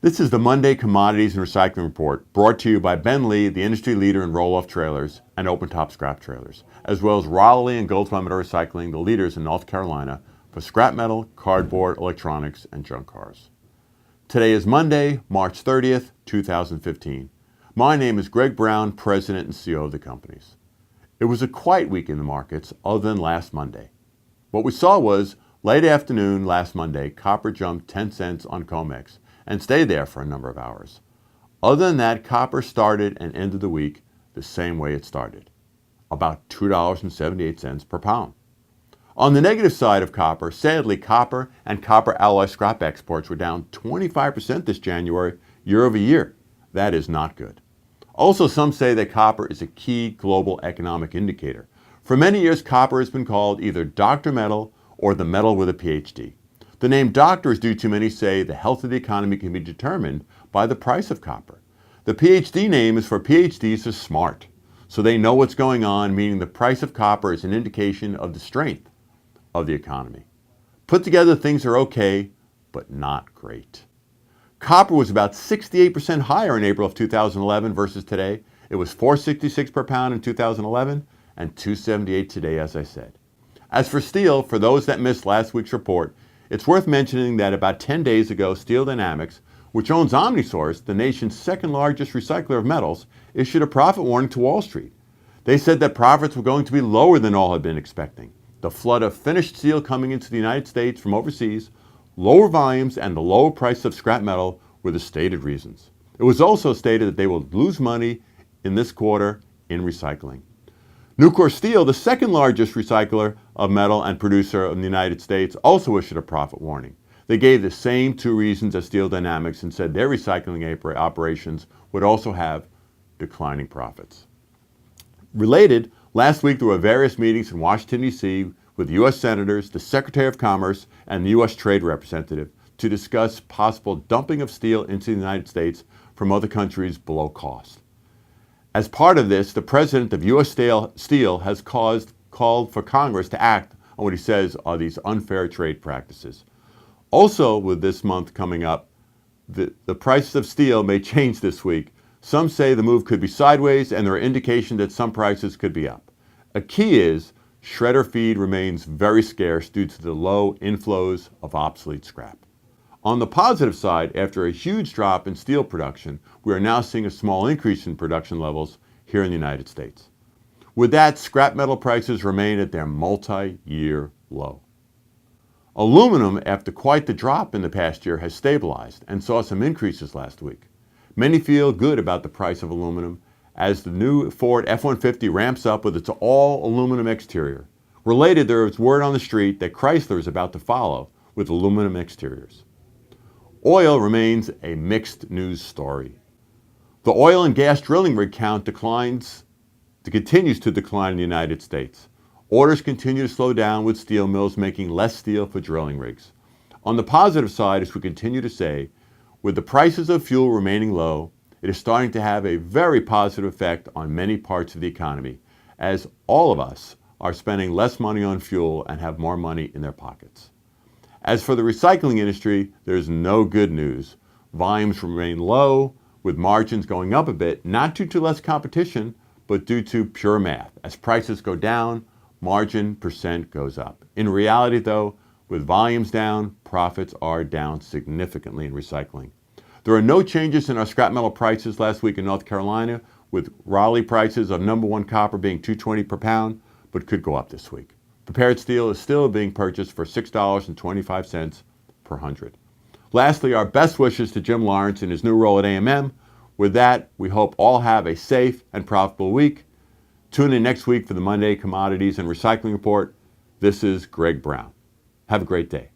This is the Monday Commodities and Recycling Report, brought to you by Ben Lee, the industry leader in roll-off trailers and open-top scrap trailers, as well as Raleigh and Goldwell Metal Recycling, the leaders in North Carolina for scrap metal, cardboard, electronics, and junk cars. Today is Monday, March 30th, 2015. My name is Greg Brown, President and CEO of the companies. It was a quiet week in the markets other than last Monday. What we saw was, late afternoon last Monday, copper jumped 10 cents on COMEX and stayed there for a number of hours. Other than that, copper started and ended the week the same way it started, about $2.78 per pound. On the negative side of copper, sadly, copper and copper alloy scrap exports were down 25% this January, year over year. That is not good. Also, some say that copper is a key global economic indicator. For many years, copper has been called either doctor metal or the metal with a PhD. The name doctor is due to many say the health of the economy can be determined by the price of copper. The PhD name is for PhDs are smart, so they know what's going on, meaning the price of copper is an indication of the strength of the economy. Put together, things are okay, but not great. Copper was about 68% higher in April of 2011 versus today. It was $4.66 per pound in 2011 and $2.78 today, as I said. As for steel, for those that missed last week's report, it's worth mentioning that about 10 days ago, Steel Dynamics, which owns OmniSource, the nation's second largest recycler of metals, issued a profit warning to Wall Street. They said that profits were going to be lower than all had been expecting. The flood of finished steel coming into the United States from overseas, lower volumes, and the lower price of scrap metal were the stated reasons. It was also stated that they will lose money in this quarter in recycling. Nucor Steel, the second largest recycler of metal and producer in the United States, also issued a profit warning. They gave the same two reasons as Steel Dynamics and said their recycling operations would also have declining profits. Related, last week there were various meetings in Washington, D.C. with U.S. senators, the Secretary of Commerce, and the U.S. Trade Representative to discuss possible dumping of steel into the United States from other countries below cost. As part of this, the president of U.S. Steel has called for Congress to act on what he says are these unfair trade practices. Also, with this month coming up, the prices of steel may change this week. Some say the move could be sideways, and there are indications that some prices could be up. A key is shredder feed remains very scarce due to the low inflows of obsolete scrap. On the positive side, after a huge drop in steel production, we are now seeing a small increase in production levels here in the United States. With that, scrap metal prices remain at their multi-year low. Aluminum, after quite the drop in the past year, has stabilized and saw some increases last week. Many feel good about the price of aluminum as the new Ford F-150 ramps up with its all-aluminum exterior. Related, there is word on the street that Chrysler is about to follow with aluminum exteriors. Oil remains a mixed news story. The oil and gas drilling rig count continues to decline in the United States. Orders continue to slow down with steel mills making less steel for drilling rigs. On the positive side, as we continue to say, with the prices of fuel remaining low, it is starting to have a very positive effect on many parts of the economy, as all of us are spending less money on fuel and have more money in their pockets. As for the recycling industry, there's no good news. Volumes remain low, with margins going up a bit, not due to less competition, but due to pure math. As prices go down, margin percent goes up. In reality, though, with volumes down, profits are down significantly in recycling. There are no changes in our scrap metal prices last week in North Carolina, with Raleigh prices of number one copper being $2.20 per pound, but could go up this week. Prepared steel is still being purchased for $6.25 per hundred. Lastly, our best wishes to Jim Lawrence in his new role at AMM. With that, we hope all have a safe and profitable week. Tune in next week for the Monday Commodities and Recycling Report. This is Greg Brown. Have a great day.